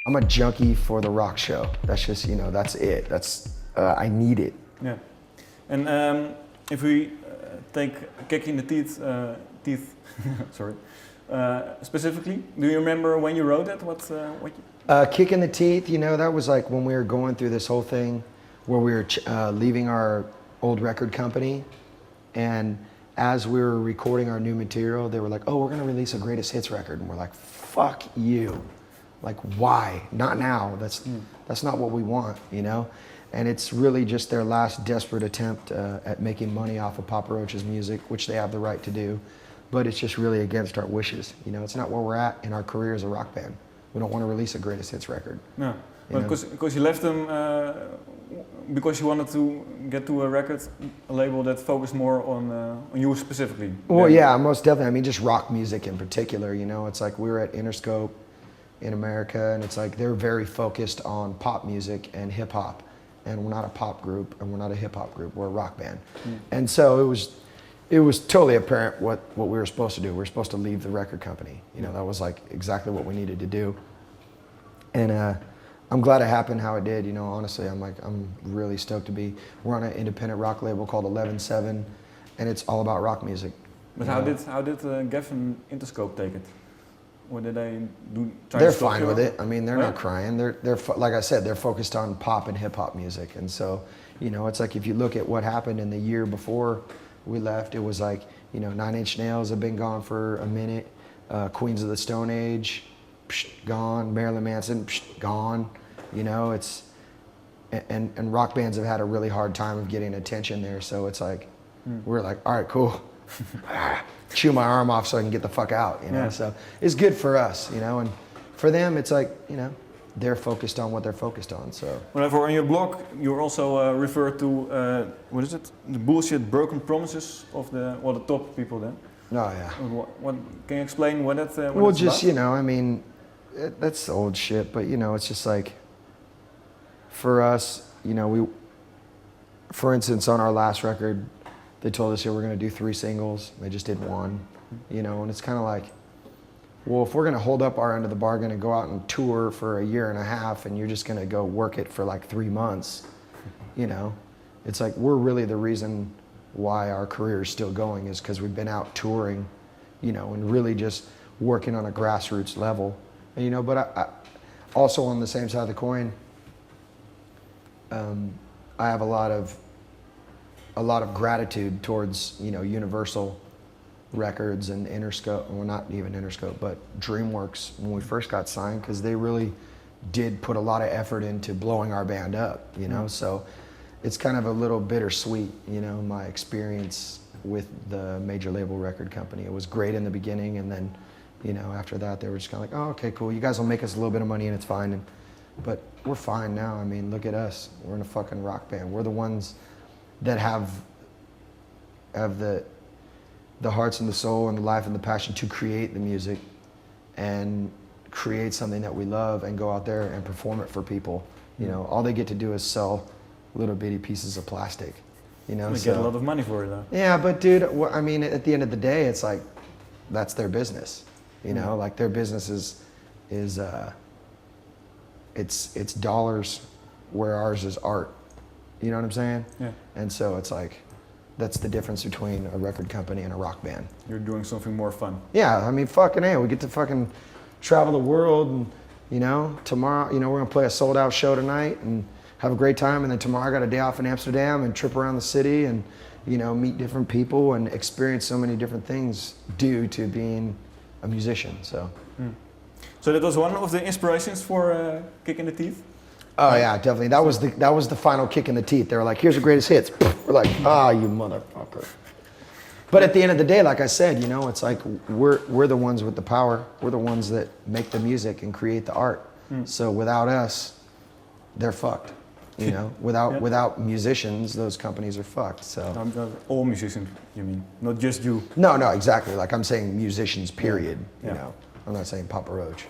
I'm a junkie for the rock show. That's just, you know, that's it. I need it. Yeah. And if we take Kick in the Teeth, sorry, specifically, do you remember when you wrote it? What you... Kick in the Teeth, you know, that was like when we were going through this whole thing where we were leaving our old record company, and as we were recording our new material, they were like, oh, we're gonna release a greatest hits record. And we're like, fuck you. Like, why? Not now. That's not what we want, you know? And it's really just their last desperate attempt at making money off of Papa Roach's music, which they have the right to do. But it's just really against our wishes. You know, it's not where we're at in our career as a rock band. We don't want to release a greatest hits record. No, because you left them because you wanted to get to a label that focused more on you specifically. Well, yeah, most definitely. I mean, just rock music in particular. You know, it's like we were at Interscope in America, and it's like they're very focused on pop music and hip hop, and we're not a pop group, and we're not a hip hop group. We're a rock band, and so it was totally apparent what we were supposed to do. We were supposed to leave the record company. You know, that was like exactly what we needed to do. And I'm glad it happened how it did. You know, honestly, I'm really stoked to be. We're on an independent rock label called 11-7, and it's all about rock music. But how did Gav and Interscope take it? What did they do? They're fine with it. I mean, they're not crying. They're like I said, they're focused on pop and hip hop music. And so, you know, it's like if you look at what happened in the year before we left, it was like, you know, 9 Inch Nails have been gone for a minute. Queens of the Stone Age, gone. Marilyn Manson, gone. You know, it's, and rock bands have had a really hard time of getting attention there. So it's like, we're like, all right, cool. Chew my arm off so I can get the fuck out, you know? Yeah. So it's good for us, you know? And for them, it's like, you know, they're focused on what they're focused on, so. Whenever on your blog, you also refer to, what is it? The bullshit broken promises of the top people then. Oh, yeah. What can you explain what that what well, it's just, about? You know, I mean, that's old shit, but, you know, it's just like, for us, you know, for instance, on our last record, they told us, yeah, we're going to do 3 singles. They just did 1, you know, and it's kind of like, well, if we're going to hold up our end of the bargain and go out and tour for a year and a half and you're just going to go work it for like 3 months, you know, it's like we're really the reason why our career is still going is because we've been out touring, you know, and really just working on a grassroots level. And, you know, but I also on the same side of the coin, I have a lot of gratitude towards, you know, Universal Records and Interscope, well, not even Interscope, but DreamWorks when we first got signed, because they really did put a lot of effort into blowing our band up, you know. So it's kind of a little bittersweet, you know, my experience with the major label record company. It was great in the beginning, and then, you know, after that they were just kind of like, oh, okay, cool, you guys will make us a little bit of money and it's fine. But we're fine now. I mean, look at us. We're in a fucking rock band. We're the ones that have the hearts and the soul and the life and the passion to create the music and create something that we love and go out there and perform it for people. You know, all they get to do is sell little bitty pieces of plastic, you know. They get a lot of money for it though. Yeah, but dude, I mean, at the end of the day, it's like, that's their business, you know, like their business is it's dollars where ours is art. You know what I'm saying? Yeah. And so it's like, that's the difference between a record company and a rock band. You're doing something more fun. Yeah, I mean, fucking A, we get to fucking travel the world, and, you know, tomorrow, you know, we're gonna play a sold out show tonight and have a great time, and then tomorrow I got a day off in Amsterdam and trip around the city and, you know, meet different people and experience so many different things due to being a musician, so. So that was one of the inspirations for Kick in the Teeth? Oh yeah, definitely. That was the final kick in the teeth. They were like, here's the greatest hits. We're like, ah, you motherfucker. But at the end of the day, like I said, you know, it's like we're the ones with the power. We're the ones that make the music and create the art. So without us, they're fucked. You know, without musicians, those companies are fucked. So all musicians, you mean, not just you? No, exactly. Like I'm saying musicians, period. You know, I'm not saying Papa Roach.